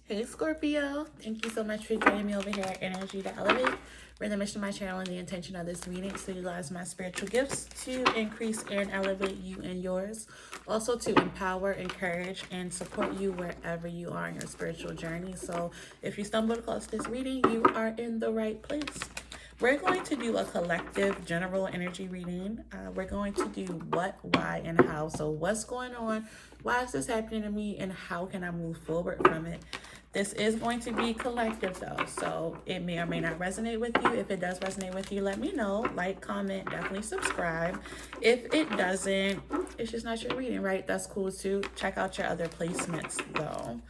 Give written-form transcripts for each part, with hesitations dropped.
Hey Scorpio, thank you so much for joining me over here at Energy to Elevate. Where the mission of my channel and the intention of this reading is to utilize my spiritual gifts to increase and elevate you and yours. Also to empower, encourage, and support you wherever you are in your spiritual journey. So if you stumbled across this reading, you are in the right place. We're going to do a collective general energy reading. We're going to do what, why, and how. So what's going on? Why is this happening to me? And how can I move forward from it? This is going to be collective though. So it may or may not resonate with you. If it does resonate with you, let me know. Like, comment, definitely subscribe. If it doesn't, it's just not your reading, right? That's cool too. Check out your other placements though.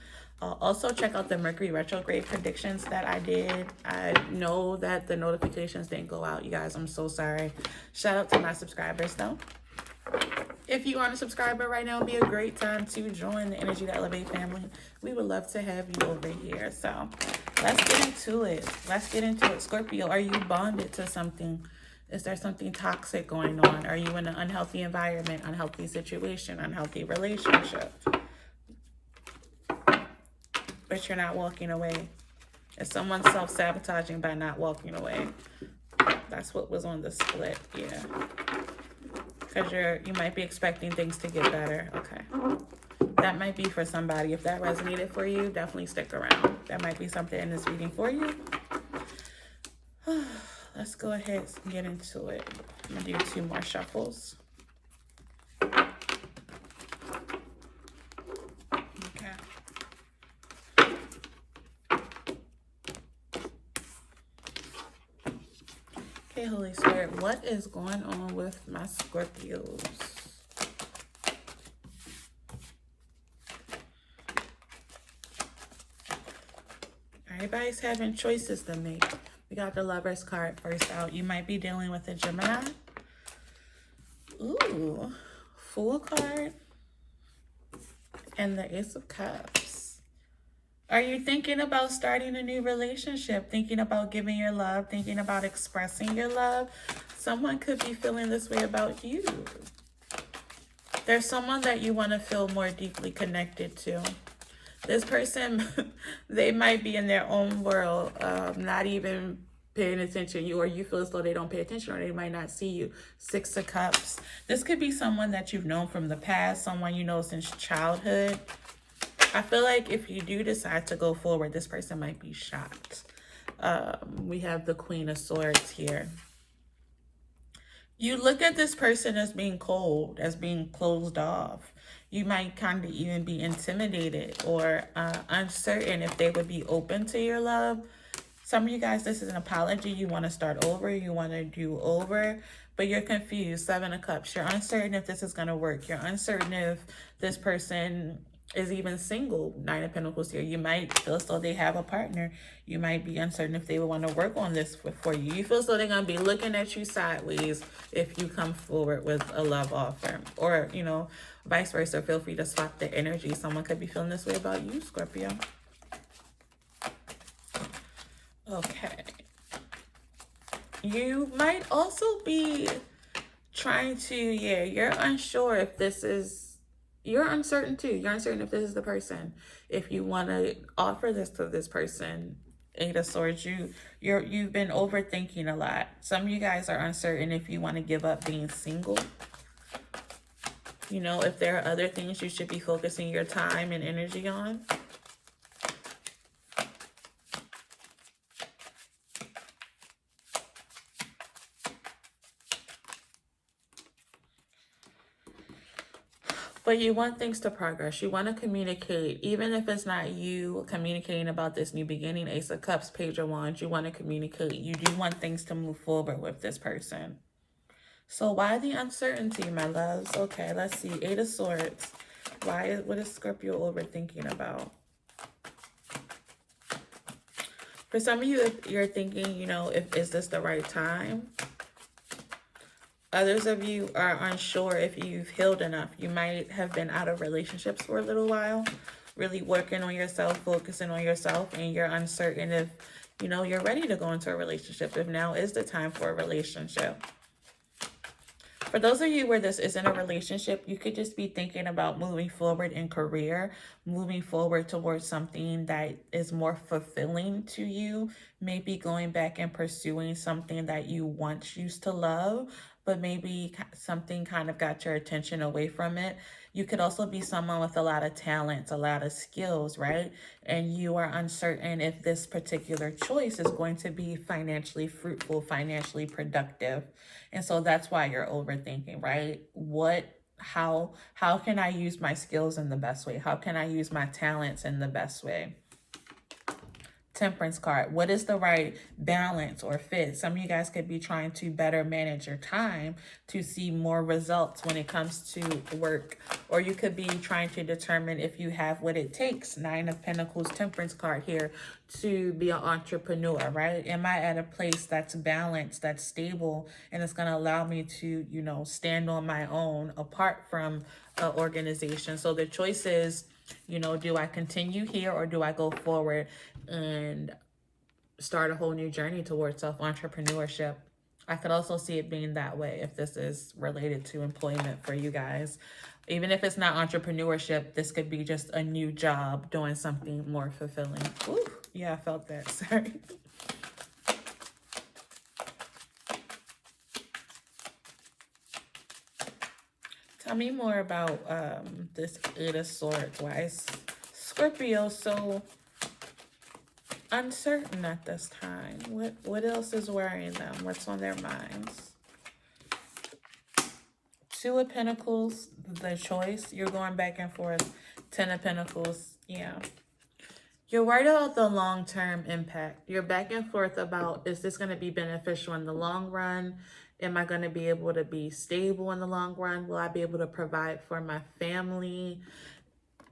Also check out the Mercury retrograde predictions that I did. I know that the notifications didn't go out, you guys. I'm so sorry. Shout out to my subscribers though. If you aren't a subscriber right now, it'd be a great time to join the Energy to Elevate family. We would love to have you over here. So let's get into it. Scorpio, are you bonded to something? Is there something toxic going on? Are you in an unhealthy environment, unhealthy situation, unhealthy relationship? But you're not walking away. Is someone self-sabotaging by not walking away? That's what was on the split, yeah. Because you might be expecting things to get better. Okay. That might be for somebody. If that resonated for you, definitely stick around. That might be something in this reading for you. Let's go ahead and get into it. I'm going to do 2 more shuffles. Okay, Holy Spirit, what is going on with my Scorpios? Everybody's having choices to make. We got the Lover's card first out. You might be dealing with a Gemini. Ooh, Fool card. And the Ace of Cups. Are you thinking about starting a new relationship? Thinking about giving your love? Thinking about expressing your love? Someone could be feeling this way about you. There's someone that you want to feel more deeply connected to. This person, they might be in their own world, not even paying attention to you, or you feel as though they don't pay attention, or they might not see you. 6 of Cups. This could be someone that you've known from the past, someone you know since childhood. I feel like if you do decide to go forward, this person might be shocked. We have the Queen of Swords here. You look at this person as being cold, as being closed off. You might kind of even be intimidated or uncertain if they would be open to your love. Some of you guys, this is an apology. You want to start over. You want to do over, but you're confused. 7 of Cups. You're uncertain if this is going to work. You're uncertain if this person is even single. 9 of Pentacles here. You might feel as though they have a partner. You might be uncertain if they would want to work on this for you. You feel as though they're going to be looking at you sideways if you come forward with a love offer, or, you know, vice versa. Feel free to swap the energy. Someone could be feeling this way about you, Scorpio. Okay. You might also be trying to, you're unsure if this is, you're uncertain too. You're uncertain if this is the person. If you want to offer this to this person, 8 of Swords, you've been overthinking a lot. Some of you guys are uncertain if you want to give up being single. You know, if there are other things you should be focusing your time and energy on. But you want things to progress. You want to communicate, even if it's not you communicating about this new beginning. Ace of Cups, Page of Wands. You want to communicate. You do want things to move forward with this person. So why the uncertainty, my loves? Okay, let's see. 8 of Swords. What is Scorpio overthinking about? For some of you, if you're thinking, you know, is this the right time? Others of you are unsure if you've healed enough. You might have been out of relationships for a little while, really working on yourself, focusing on yourself, and you're uncertain if, you know, you're ready to go into a relationship, if now is the time for a relationship. For those of you where this isn't a relationship, you could just be thinking about moving forward in career, moving forward towards something that is more fulfilling to you, maybe going back and pursuing something that you once used to love, but maybe something kind of got your attention away from it. You could also be someone with a lot of talents, a lot of skills, right? And you are uncertain if this particular choice is going to be financially fruitful, financially productive. And so that's why you're overthinking, right? How can I use my skills in the best way? How can I use my talents in the best way? Temperance card. What is the right balance or fit? Some of you guys could be trying to better manage your time to see more results when it comes to work. Or you could be trying to determine if you have what it takes. Nine of Pentacles, Temperance card here, to be an entrepreneur, right? Am I at a place that's balanced, that's stable, and it's going to allow me to, stand on my own apart from an organization? So the choice is, do I continue here or do I go forward and start a whole new journey towards self-entrepreneurship? I could also see it being that way if this is related to employment for you guys. Even if it's not entrepreneurship, this could be just a new job doing something more fulfilling. Ooh, yeah, I felt that. Sorry. Tell me more about this Eight of Swords. Why is Scorpio so uncertain at this time? What else is worrying them? What's on their minds? Two of Pentacles, the choice. You're going back and forth. Ten of Pentacles, yeah. You're worried about the long-term impact. You're back and forth about, is this going to be beneficial in the long run? Am I going to be able to be stable in the long run? Will I be able to provide for my family?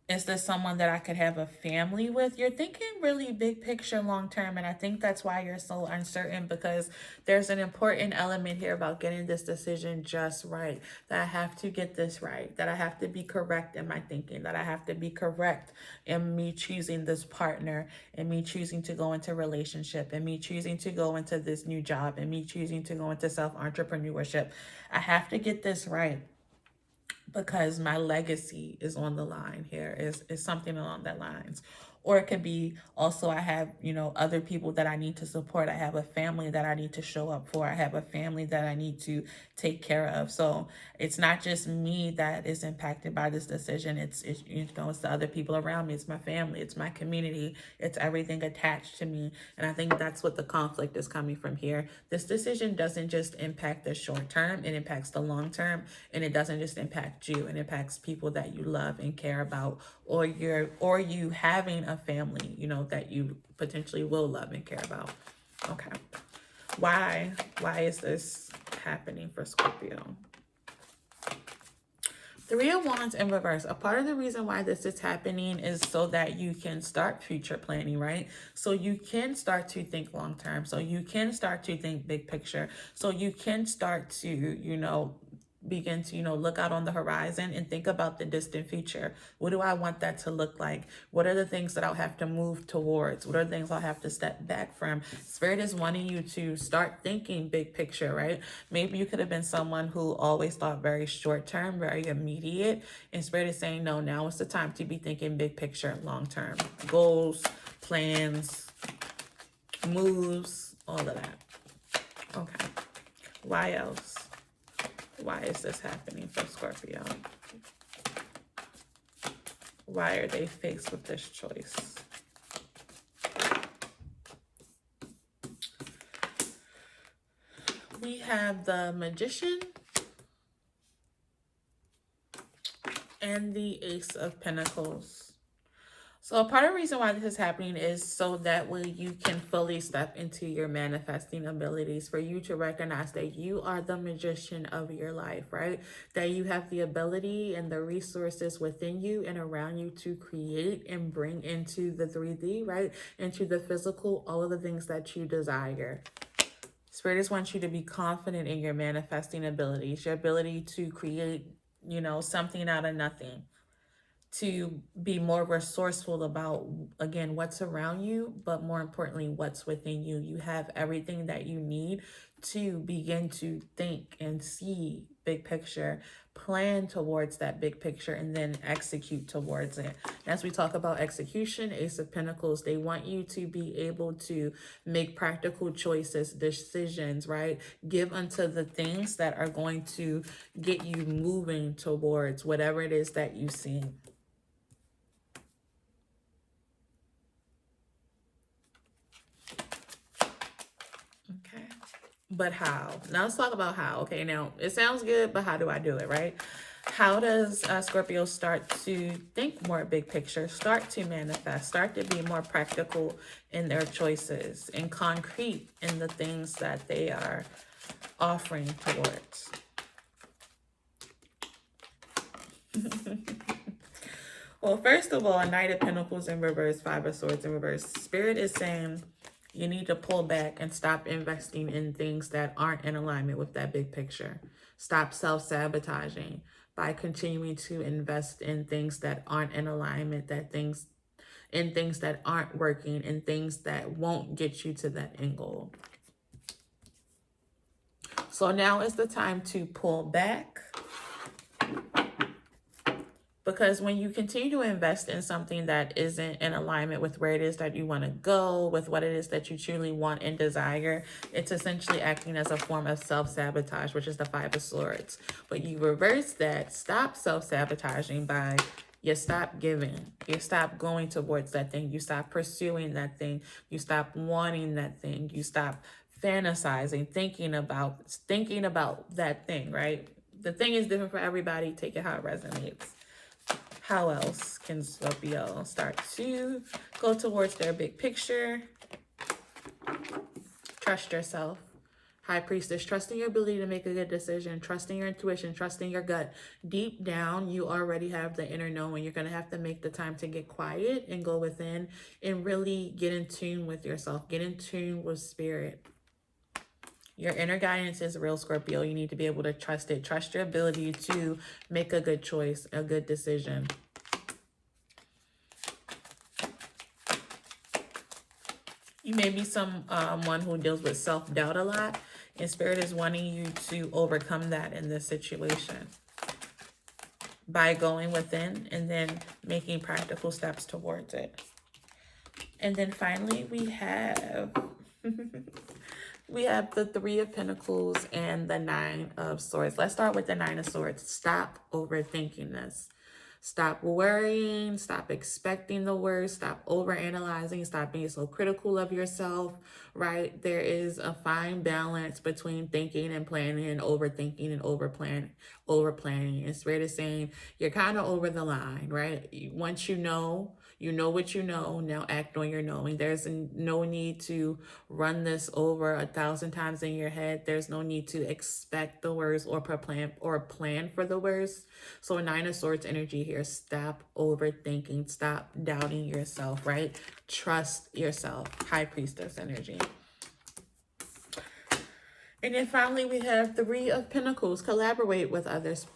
Is this someone that I could have a family with? You're thinking really big picture long term. And I think that's why you're so uncertain, because there's an important element here about getting this decision just right. That I have to get this right. That I have to be correct in my thinking. That I have to be correct in me choosing this partner, and me choosing to go into relationship, and me choosing to go into this new job, and me choosing to go into self-entrepreneurship. I have to get this right, because my legacy is on the line here, is something along that lines. Or it could be also, I have, other people that I need to support. I have a family that I need to show up for. I have a family that I need to take care of. So it's not just me that is impacted by this decision. It's the other people around me. It's my family. It's my community. It's everything attached to me. And I think that's what the conflict is coming from here. This decision doesn't just impact the short term. It impacts the long term. And it doesn't just impact you. It impacts people that you love and care about, or you having a family, that you potentially will love and care about. Okay. Why is this happening for Scorpio? Three of Wands in reverse. A part of the reason why this is happening is so that you can start future planning, right? So you can start to think long term. So you can start to think big picture. So you can start to, begin to, look out on the horizon and think about the distant future. What do I want that to look like? What are the things that I'll have to move towards? What are the things I'll have to step back from? Spirit is wanting you to start thinking big picture, right? Maybe you could have been someone who always thought very short term, very immediate. And Spirit is saying, no, now is the time to be thinking big picture, long term. Goals, plans, moves, all of that. Okay. Why else? Why is this happening for Scorpio? Why are they faced with this choice? We have the Magician and the Ace of Pentacles. So a part of the reason why this is happening is so that way you can fully step into your manifesting abilities, for you to recognize that you are the magician of your life, right? That you have the ability and the resources within you and around you to create and bring into the 3D, right? Into the physical, all of the things that you desire. Spirit just wants you to be confident in your manifesting abilities, your ability to create, something out of nothing. To be more resourceful about, again, what's around you, but more importantly, what's within you. You have everything that you need to begin to think and see big picture, plan towards that big picture, and then execute towards it. As we talk about execution, Ace of Pentacles, they want you to be able to make practical choices, decisions, right? Give unto the things that are going to get you moving towards whatever it is that you see. Okay. But how? Now let's talk about how. Okay, now it sounds good, but how do I do it, right? How does Scorpio start to think more big picture, start to manifest, start to be more practical in their choices and concrete in the things that they are offering towards? Well, first of all, Knight of Pentacles in reverse, Five of Swords in reverse. Spirit is saying you need to pull back and stop investing in things that aren't in alignment with that big picture. Stop self-sabotaging by continuing to invest in things that aren't in alignment, things that aren't working, and things that won't get you to that end goal. So now is the time to pull back. Because when you continue to invest in something that isn't in alignment with where it is that you want to go, with what it is that you truly want and desire, it's essentially acting as a form of self-sabotage, which is the Five of Swords. But you reverse that, stop self-sabotaging by you stop giving, you stop going towards that thing, you stop pursuing that thing, you stop wanting that thing, you stop fantasizing, thinking about that thing, right? The thing is different for everybody. Take it how it resonates. How else can Scorpio start to go towards their big picture? Trust yourself. High Priestess, trusting your ability to make a good decision, trusting your intuition, trusting your gut. Deep down, you already have the inner knowing. You're going to have to make the time to get quiet and go within and really get in tune with yourself. Get in tune with spirit. Your inner guidance is real, Scorpio. You need to be able to trust it. Trust your ability to make a good choice, a good decision. You may be someone who deals with self-doubt a lot, and Spirit is wanting you to overcome that in this situation by going within and then making practical steps towards it. And then finally, we have we have the Three of Pentacles and the Nine of Swords. Let's start with the Nine of Swords. Stop overthinking this. Stop worrying, stop expecting the worst, stop overanalyzing, stop being so critical of yourself, right? There is a fine balance between thinking and planning and overthinking and overplanning. And Spirit is saying you're kind of over the line, right? Once you know what you know, now act on your knowing. There's no need to run this over 1,000 times in your head. There's no need to expect the worst or plan for the worst. So Nine of Swords energy here. Stop overthinking. Stop doubting yourself, right? Trust yourself. High Priestess energy. And then finally we have Three of Pentacles. Collaborate with others.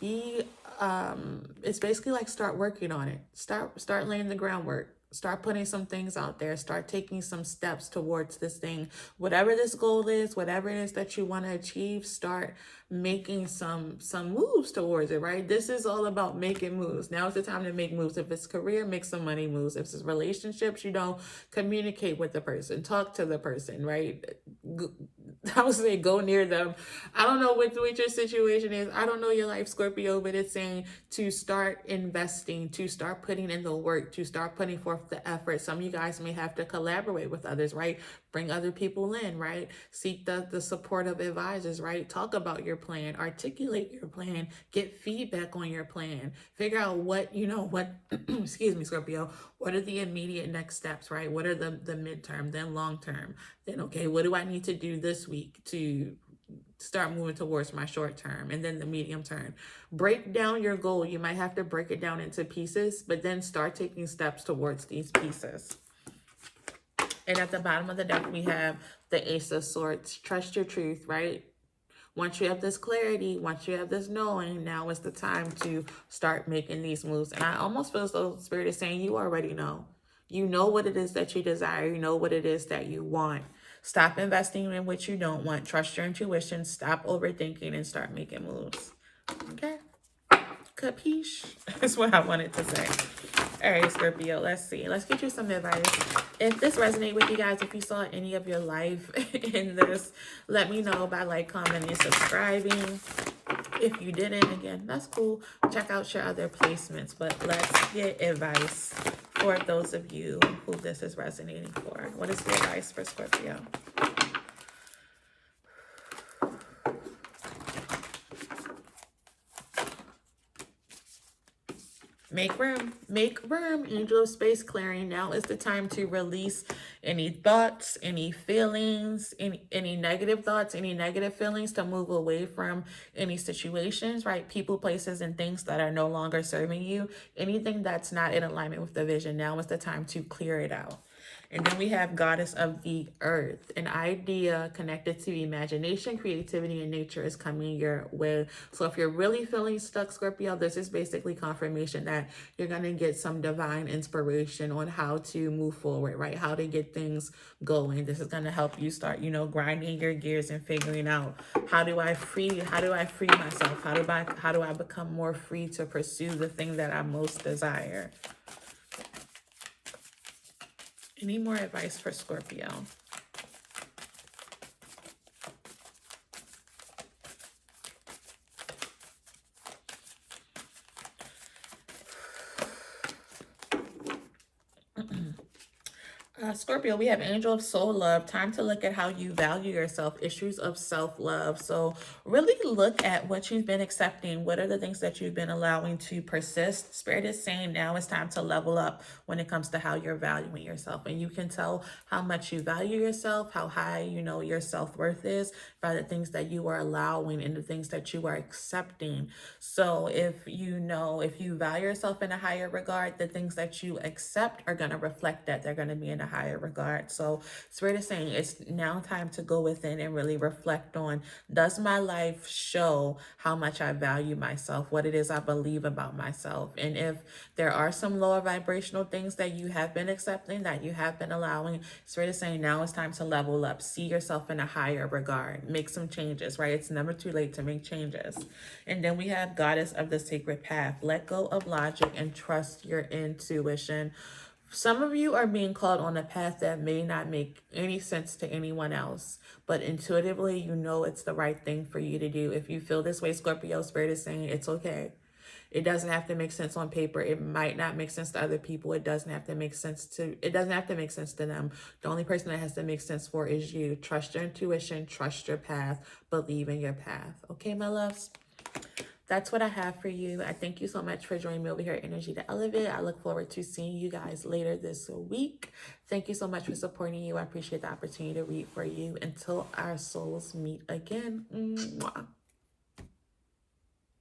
It's basically like start working on it. Start laying the groundwork. Start putting some things out there. Start taking some steps towards this thing. Whatever this goal is, whatever it is that you want to achieve, start making some moves towards it, right? This is all about making moves. Now is the time to make moves. If it's career, make some money moves. If it's relationships, communicate with the person. Talk to the person, right? I would say go near them. I don't know what your situation is. I don't know your life, Scorpio, but it's saying to start investing, to start putting in the work, to start putting forth the effort. Some of you guys may have to collaborate with others, right? Bring other people in, right? Seek the support of advisors, right? Talk about your plan, articulate your plan, get feedback on your plan, figure out what, excuse me, Scorpio, what are the immediate next steps, right? What are the midterm, then long term? Then, okay, what do I need to do this week to start moving towards my short term and then the medium term? Break down your goal. You might have to break it down into pieces, but then start taking steps towards these pieces. And at the bottom of the deck, we have the Ace of Swords. Trust your truth, right? Once you have this clarity, once you have this knowing, now is the time to start making these moves. And I almost feel as though Spirit is saying you already know. You know what it is that you desire. You know what it is that you want. Stop investing in what you don't want. Trust your intuition. Stop overthinking and start making moves. Okay? Capiche? That's what I wanted to say. All right, Scorpio, let's see. Let's get you some advice. If this resonates with you guys, if you saw any of your life in this, let me know by like, commenting, subscribing. If you didn't, again, that's cool. Check out your other placements, but let's get advice for those of you who this is resonating for. What is the advice for Scorpio? Make room, angel of space clearing. Now is the time to release any thoughts, any feelings, any negative thoughts, any negative feelings, to move away from any situations, right? People, places, and things that are no longer serving you. Anything that's not in alignment with the vision. Now is the time to clear it out. And then we have goddess of the earth. An idea connected to imagination, creativity, and nature is coming your way. So if you're really feeling stuck, Scorpio, this is basically confirmation that you're going to get some divine inspiration on how to move forward, right? How to get things going. This is going to help you start, grinding your gears and figuring out how do I free myself? How do I become more free to pursue the thing that I most desire? Any more advice for Scorpio? Scorpio, we have angel of soul love. Time to look at how you value yourself. Issues of self-love. So really look at what you've been accepting. What are the things that you've been allowing to persist? Spirit is saying now it's time to level up when it comes to how you're valuing yourself. And you can tell how much you value yourself, how high, your self-worth is by the things that you are allowing and the things that you are accepting. So if you value yourself in a higher regard, the things that you accept are going to reflect that. They're going to be in a higher regard. So Spirit is saying it's now time to go within and really reflect on, does my life show how much I value myself, what it is I believe about myself? And if there are some lower vibrational things that you have been accepting, that you have been allowing, Spirit is saying now it's time to level up, see yourself in a higher regard, make some changes, right? It's never too late to make changes. And then we have goddess of the sacred path. Let go of logic and trust your intuition. Some of you are being called on a path that may not make any sense to anyone else, but intuitively, it's the right thing for you to do. If you feel this way, Scorpio, Spirit is saying it's okay. It doesn't have to make sense on paper. It might not make sense to other people. It doesn't have to make sense to them. The only person that has to make sense for is you. Trust your intuition, trust your path, believe in your path. Okay, my loves? That's what I have for you. I thank you so much for joining me over here at Energy to Elevate. I look forward to seeing you guys later this week. Thank you so much for supporting you. I appreciate the opportunity to read for you. Until our souls meet again. Mwah.